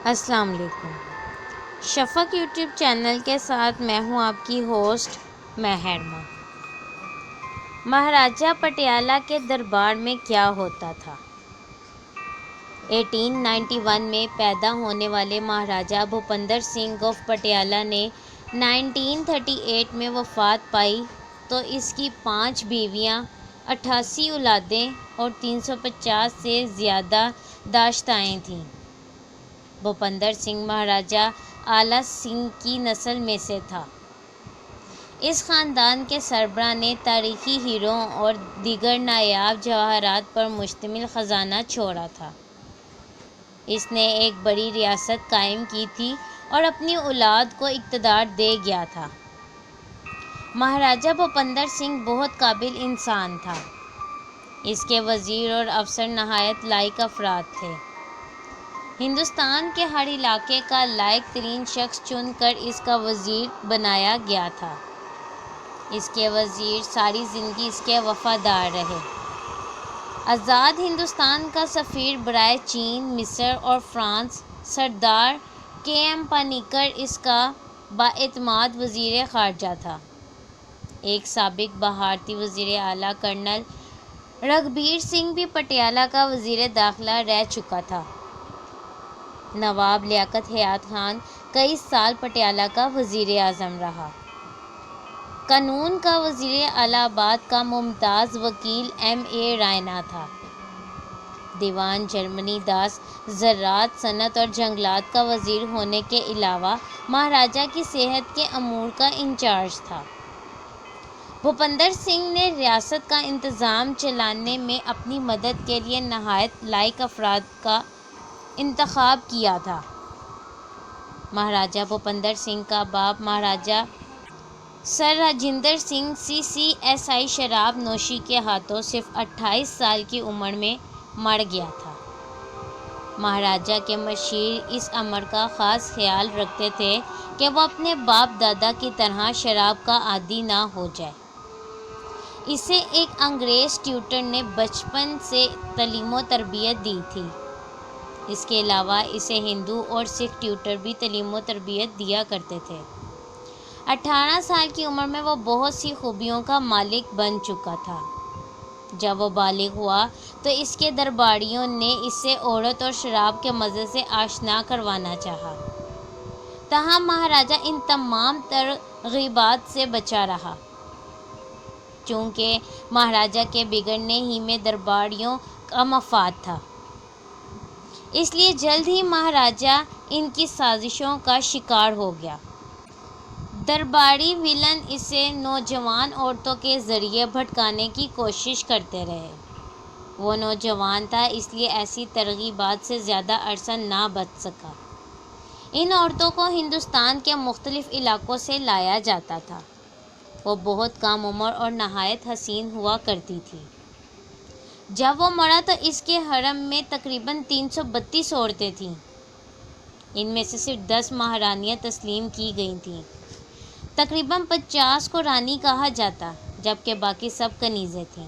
السلام علیکم۔ شفق YouTube channel کے ساتھ میں ہوں آپ کی ہوسٹ مہرما۔ مہاراجہ پٹیالہ کے دربار میں کیا ہوتا تھا؟ 1891 میں پیدا ہونے والے مہاراجہ بھوپندر سنگھ آف پٹیالہ نے 1938 میں وفات پائی تو اس کی 5 بیویاں، 88 اولادیں اور 350 سے زیادہ داشتائیں تھیں۔ بھوپندر سنگھ مہاراجہ آلہ سنگھ کی نسل میں سے تھا۔ اس خاندان کے سربراہ نے تاریخی ہیروں اور دیگر نایاب جواہرات پر مشتمل خزانہ چھوڑا تھا۔ اس نے ایک بڑی ریاست قائم کی تھی اور اپنی اولاد کو اقتدار دے گیا تھا۔ مہاراجہ بھوپندر سنگھ بہت قابل انسان تھا۔ اس کے وزیر اور افسر نہایت لائق افراد تھے۔ ہندوستان کے ہر علاقے کا لائق ترین شخص چن کر اس کا وزیر بنایا گیا تھا۔ اس کے وزیر ساری زندگی اس کے وفادار رہے۔ آزاد ہندوستان کا سفیر برائے چین، مصر اور فرانس سردار کے پانیکر اس کا بااعتماد وزیر خارجہ تھا۔ ایک سابق بھارتی وزیر اعلیٰ کرنل رگھبیر سنگھ بھی پٹیالہ کا وزیر داخلہ رہ چکا تھا۔ نواب لیاقت حیات خان کئی سال پٹیالہ کا وزیر اعظم رہا۔ قانون کا وزیر الہ آباد کا ممتاز وکیل رائنا تھا۔ دیوان جرمنی داس زراعت، صنعت اور جنگلات کا وزیر ہونے کے علاوہ مہاراجہ کی صحت کے امور کا انچارج تھا۔ بھوپندر سنگھ نے ریاست کا انتظام چلانے میں اپنی مدد کے لیے نہایت لائق افراد کا انتخاب کیا تھا۔ مہاراجہ بھوپندر سنگھ کا باپ مہاراجہ سر راجندر سنگھ CCSI شراب نوشی کے ہاتھوں صرف 28 سال کی عمر میں مر گیا تھا۔ مہاراجہ کے مشیر اس امر کا خاص خیال رکھتے تھے کہ وہ اپنے باپ دادا کی طرح شراب کا عادی نہ ہو جائے۔ اسے ایک انگریز ٹیوٹر نے بچپن سے تعلیم و تربیت دی تھی۔ اس کے علاوہ اسے ہندو اور سکھ ٹیوٹر بھی تعلیم و تربیت دیا کرتے تھے۔ 18 سال کی عمر میں وہ بہت سی خوبیوں کا مالک بن چکا تھا۔ جب وہ بالغ ہوا تو اس کے درباریوں نے اسے عورت اور شراب کے مزے سے آشنا کروانا چاہا۔ تاہم مہاراجہ ان تمام ترغیبات سے بچا رہا، چونکہ مہاراجہ کے بگڑنے ہی میں درباریوں کا مفاد تھا۔ اس لیے جلد ہی مہاراجہ ان کی سازشوں کا شکار ہو گیا۔ درباری ویلن اسے نوجوان عورتوں کے ذریعے بھٹکانے کی کوشش کرتے رہے۔ وہ نوجوان تھا، اس لیے ایسی ترغیبات سے زیادہ عرصہ نہ بچ سکا۔ ان عورتوں کو ہندوستان کے مختلف علاقوں سے لایا جاتا تھا۔ وہ بہت کم عمر اور نہایت حسین ہوا کرتی تھی۔ جب وہ مرا تو اس کے حرم میں تقریباً 332 عورتیں تھیں۔ ان میں سے صرف 10 مہارانیاں تسلیم کی گئی تھیں۔ تقریباً 50 کو رانی کہا جاتا، جبکہ باقی سب کنیزیں تھیں۔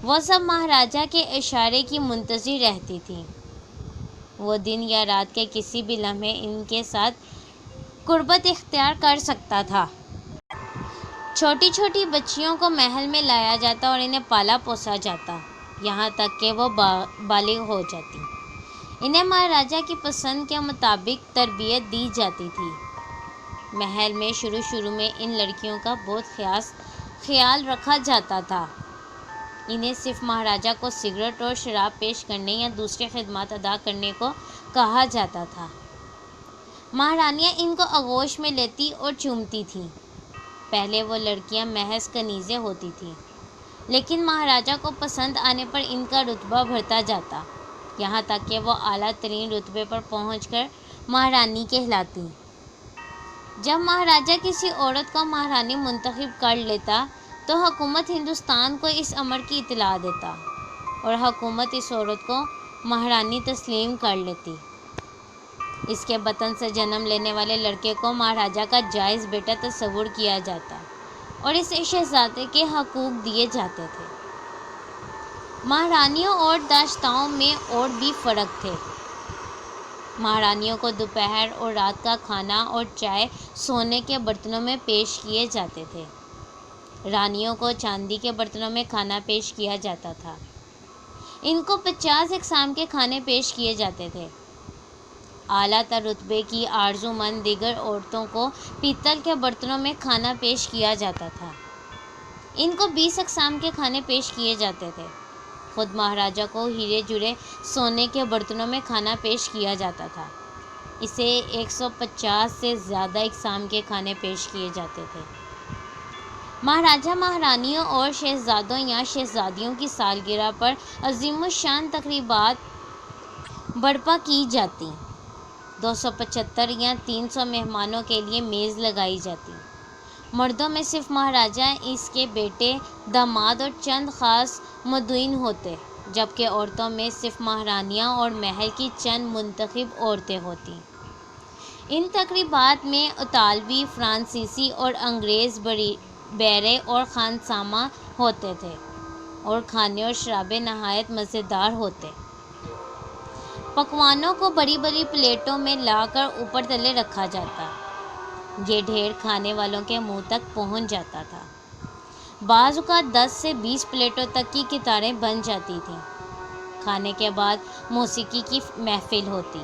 وہ سب مہاراجہ کے اشارے کی منتظر رہتی تھیں۔ وہ دن یا رات کے کسی بھی لمحے ان کے ساتھ قربت اختیار کر سکتا تھا۔ چھوٹی چھوٹی بچیوں کو محل میں لایا جاتا اور انہیں پالا پوسا جاتا، یہاں تک کہ وہ بالغ ہو جاتی۔ انہیں مہاراجہ کی پسند کے مطابق تربیت دی جاتی تھی۔ محل میں شروع میں ان لڑکیوں کا بہت خاص خیال رکھا جاتا تھا۔ انہیں صرف مہاراجہ کو سگریٹ اور شراب پیش کرنے یا دوسری خدمات ادا کرنے کو کہا جاتا تھا۔ مہارانیاں ان کو آغوش میں لیتی اور چومتی تھیں۔ پہلے وہ لڑکیاں محض کنیزیں ہوتی تھیں، لیکن مہاراجہ کو پسند آنے پر ان کا رتبہ بڑھتا جاتا، یہاں تک کہ وہ اعلیٰ ترین رتبے پر پہنچ کر مہارانی کہلاتی۔ جب مہاراجہ کسی عورت کو مہارانی منتخب کر لیتا تو حکومت ہندوستان کو اس امر کی اطلاع دیتا اور حکومت اس عورت کو مہارانی تسلیم کر لیتی۔ اس کے بطن سے جنم لینے والے لڑکے کو مہاراجہ کا جائز بیٹا تصور کیا جاتا اور اسے شہزادے کے حقوق دیے جاتے تھے۔ مہارانیوں اور داشتاؤں میں اور بھی فرق تھے۔ مہارانیوں کو دوپہر اور رات کا کھانا اور چائے سونے کے برتنوں میں پیش کیے جاتے تھے۔ رانیوں کو چاندی کے برتنوں میں کھانا پیش کیا جاتا تھا۔ ان کو 50 اقسام کے کھانے پیش کیے جاتے تھے۔ اعلیٰ تر رتبے کی آرزومند دیگر عورتوں کو پیتل کے برتنوں میں کھانا پیش کیا جاتا تھا۔ ان کو 20 اقسام کے کھانے پیش کیے جاتے تھے۔ خود مہاراجہ کو ہیرے جڑے سونے کے برتنوں میں کھانا پیش کیا جاتا تھا۔ اسے 150 سے زیادہ اقسام کے کھانے پیش کیے جاتے تھے۔ مہاراجہ مہارانیوں اور شہزادوں یا شہزادیوں کی سالگرہ پر عظیم الشان تقریبات برپا کی جاتی۔ 275 یا 300 مہمانوں کے لیے میز لگائی جاتی۔ مردوں میں صرف مہاراجہ، اس کے بیٹے، داماد اور چند خاص مدعوین ہوتے، جبکہ عورتوں میں صرف مہارانیاں اور محل کی چند منتخب عورتیں ہوتیں۔ ان تقریبات میں اطالوی، فرانسیسی اور انگریز بیرے اور خانسامہ ہوتے تھے، اور کھانے اور شرابیں نہایت مزیدار ہوتے۔ پکوانوں کو بڑی بڑی پلیٹوں میں لا کر اوپر تلے رکھا جاتا۔ یہ ڈھیر کھانے والوں کے منہ تک پہنچ جاتا تھا۔ بعض اوقات 10 سے 20 پلیٹوں تک کی قطاریں بن جاتی تھیں۔ کھانے کے بعد موسیقی کی محفل ہوتی،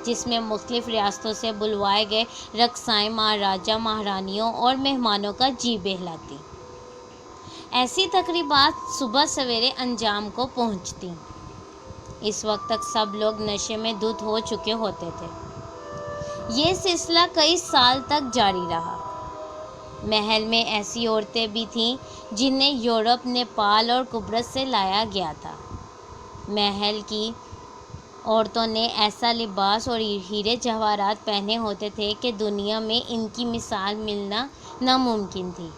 جس میں مختلف ریاستوں سے بلوائے گئے رقصائیں مہاراجہ، مہارانیوں اور مہمانوں کا جی بہلاتی۔ ایسی تقریبات صبح سویرے انجام کو پہنچتیں۔ اس وقت تک سب لوگ نشے میں دھت ہو چکے ہوتے تھے۔ یہ سلسلہ کئی سال تک جاری رہا۔ محل میں ایسی عورتیں بھی تھیں جنہیں یورپ، نیپال اور قبرص سے لایا گیا تھا۔ محل کی عورتوں نے ایسا لباس اور ہیرے جواہرات پہنے ہوتے تھے کہ دنیا میں ان کی مثال ملنا ناممکن تھی۔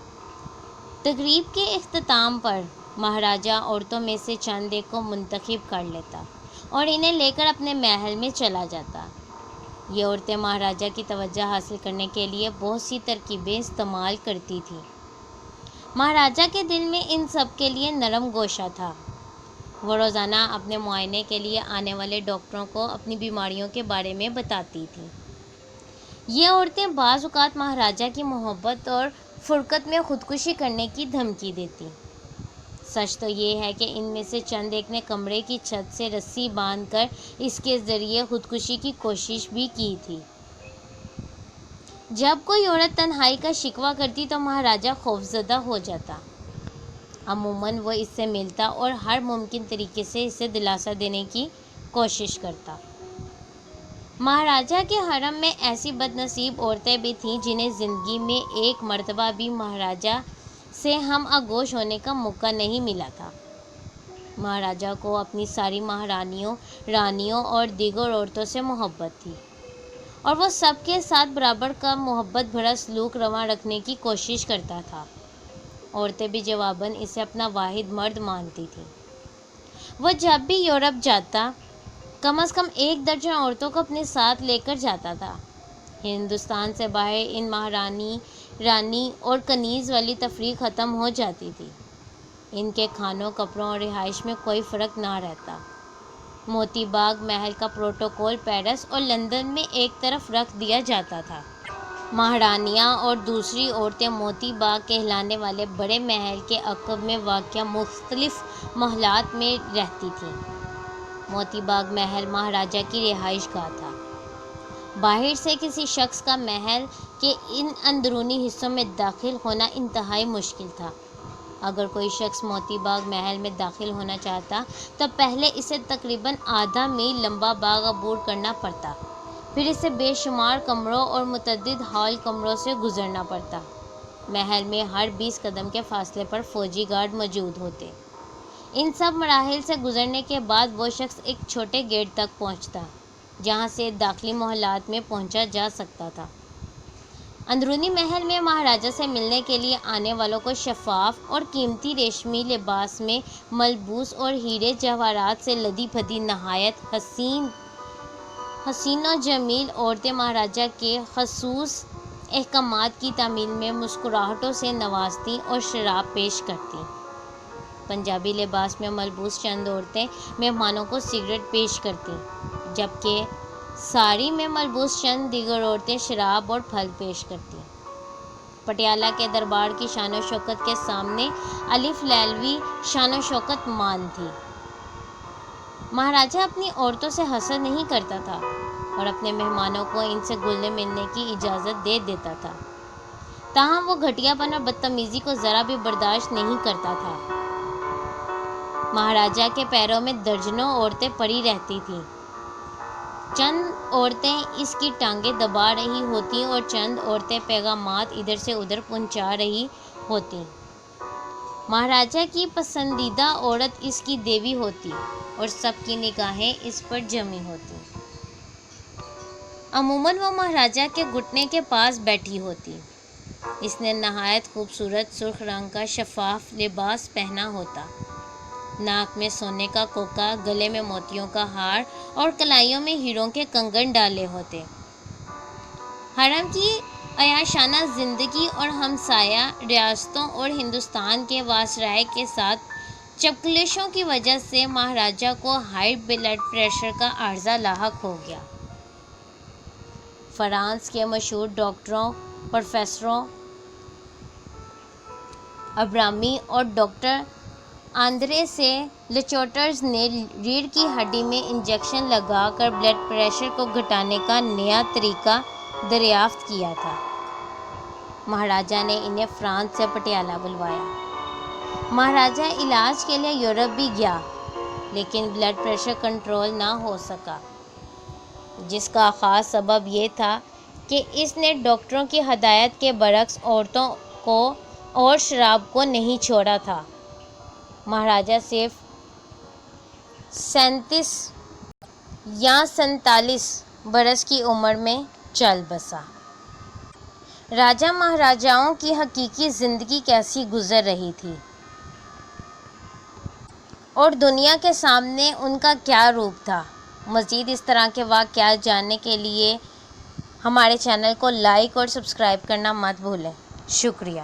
تقریب کے اختتام پر مہاراجہ عورتوں میں سے چند ایک کو منتخب کر لیتا اور انہیں لے کر اپنے محل میں چلا جاتا۔ یہ عورتیں مہاراجہ کی توجہ حاصل کرنے کے لیے بہت سی ترکیبیں استعمال کرتی تھیں۔ مہاراجہ کے دل میں ان سب کے لیے نرم گوشہ تھا۔ وہ روزانہ اپنے معائنے کے لیے آنے والے ڈاکٹروں کو اپنی بیماریوں کے بارے میں بتاتی تھیں۔ یہ عورتیں بعض اوقات مہاراجہ کی محبت اور فرقت میں خودکشی کرنے کی دھمکی دیتیں۔ سچ تو یہ ہے کہ ان میں سے چند ایک نے کمرے کی چھت سے رسی باندھ کر اس کے ذریعے خودکشی کی کوشش بھی کی تھی۔ جب کوئی عورت تنہائی کا شکوہ کرتی تو مہاراجہ خوفزدہ ہو جاتا۔ عموماً وہ اس سے ملتا اور ہر ممکن طریقے سے اسے دلاسا دینے کی کوشش کرتا۔ مہاراجہ کے حرم میں ایسی بد نصیب عورتیں بھی تھیں جنہیں زندگی میں ایک مرتبہ بھی مہاراجہ سے ہم آغوش ہونے کا موقع نہیں ملا تھا۔ مہاراجہ کو اپنی ساری مہارانیوں، رانیوں اور دیگر عورتوں سے محبت تھی، اور وہ سب کے ساتھ برابر کا محبت بھرا سلوک رواں رکھنے کی کوشش کرتا تھا۔ عورتیں بھی جواباً اسے اپنا واحد مرد مانتی تھیں۔ وہ جب بھی یورپ جاتا کم از کم 1 درجن عورتوں کو اپنے ساتھ لے کر جاتا تھا۔ ہندوستان سے باہر ان مہارانی، رانی اور کنیز والی تفریح ختم ہو جاتی تھی۔ ان کے کھانوں، کپڑوں اور رہائش میں کوئی فرق نہ رہتا۔ موتی باغ محل کا پروٹوکول پیرس اور لندن میں ایک طرف رکھ دیا جاتا تھا۔ مہارانیاں اور دوسری عورتیں موتی باغ کہلانے والے بڑے محل کے عقب میں واقع مختلف محلات میں رہتی تھیں۔ موتی باغ محل مہاراجہ کی رہائش گاہ تھا۔ باہر سے کسی شخص کا محل کے ان اندرونی حصوں میں داخل ہونا انتہائی مشکل تھا۔ اگر کوئی شخص موتی باغ محل میں داخل ہونا چاہتا تو پہلے اسے تقریباً آدھا میل لمبا باغ عبور کرنا پڑتا، پھر اسے بے شمار کمروں اور متعدد ہال کمروں سے گزرنا پڑتا۔ محل میں ہر 20 قدم کے فاصلے پر فوجی گارڈ موجود ہوتے۔ ان سب مراحل سے گزرنے کے بعد وہ شخص ایک چھوٹے گیٹ تک پہنچتا، جہاں سے داخلی محلات میں پہنچا جا سکتا تھا۔ اندرونی محل میں مہاراجہ سے ملنے کے لیے آنے والوں کو شفاف اور قیمتی ریشمی لباس میں ملبوس اور ہیرے جواہرات سے لدی پھدی نہایت حسین و جمیل عورتیں مہاراجہ کے خصوص احکامات کی تعمیل میں مسکراہٹوں سے نوازتیں اور شراب پیش کرتیں۔ پنجابی لباس میں ملبوس چند عورتیں مہمانوں کو سگریٹ پیش کرتیں، جبکہ ساڑی میں ملبوس چند دیگر عورتیں شراب اور پھل پیش کرتیں۔ پٹیالہ کے دربار کی شان و شوکت کے سامنے الف لیلوی شان و شوکت مان تھی۔ مہاراجہ اپنی عورتوں سے حسد نہیں کرتا تھا اور اپنے مہمانوں کو ان سے گلنے ملنے کی اجازت دے دیتا تھا، تاہم وہ گھٹیا پن اور بدتمیزی کو ذرا بھی برداشت نہیں کرتا تھا۔ مہاراجہ کے پیروں میں درجنوں عورتیں پڑی رہتی تھیں۔ چند عورتیں اس کی ٹانگیں دبا رہی ہوتیں اور چند عورتیں پیغامات ادھر سے ادھر پہنچا رہی ہوتیں۔ مہاراجہ کی پسندیدہ عورت اس کی دیوی ہوتی اور سب کی نگاہیں اس پر جمی ہوتی۔ عموماً وہ مہاراجہ کے گھٹنے کے پاس بیٹھی ہوتی۔ اس نے نہایت خوبصورت سرخ رنگ کا شفاف لباس پہنا ہوتا، ناک میں سونے کا کوکا، گلے میں موتیوں کا ہار اور کلائیوں میں ہیروں کے کنگن ڈالے ہوتے۔ حرم کی عیاشانہ زندگی اور ہمسایہ ریاستوں اور ہندوستان کے وائسرائے کے ساتھ چپکلشوں کی وجہ سے مہاراجہ کو ہائی بلڈ پریشر کا عارضہ لاحق ہو گیا۔ فرانس کے مشہور ڈاکٹروں پروفیسروں ابرامی اور ڈاکٹر آندرے سے لچوٹرز نے ریڑھ کی ہڈی میں انجیکشن لگا کر بلڈ پریشر کو گھٹانے کا نیا طریقہ دریافت کیا تھا۔ مہاراجہ نے انہیں فرانس سے پٹیالہ بلوایا۔ مہاراجہ علاج کے لیے یورپ بھی گیا، لیکن بلڈ پریشر کنٹرول نہ ہو سکا، جس کا خاص سبب یہ تھا کہ اس نے ڈاکٹروں کی ہدایت کے برعکس عورتوں کو اور شراب کو نہیں چھوڑا تھا۔ مہاراجہ صرف 37 یا 47 برس کی عمر میں چل بسا۔ راجہ مہاراجاؤں کی حقیقی زندگی کیسی گزر رہی تھی اور دنیا کے سامنے ان کا کیا روپ تھا؟ مزید اس طرح کے واقعات جاننے کے لیے ہمارے چینل کو لائک اور سبسکرائب کرنا مت بھولیں۔ شکریہ۔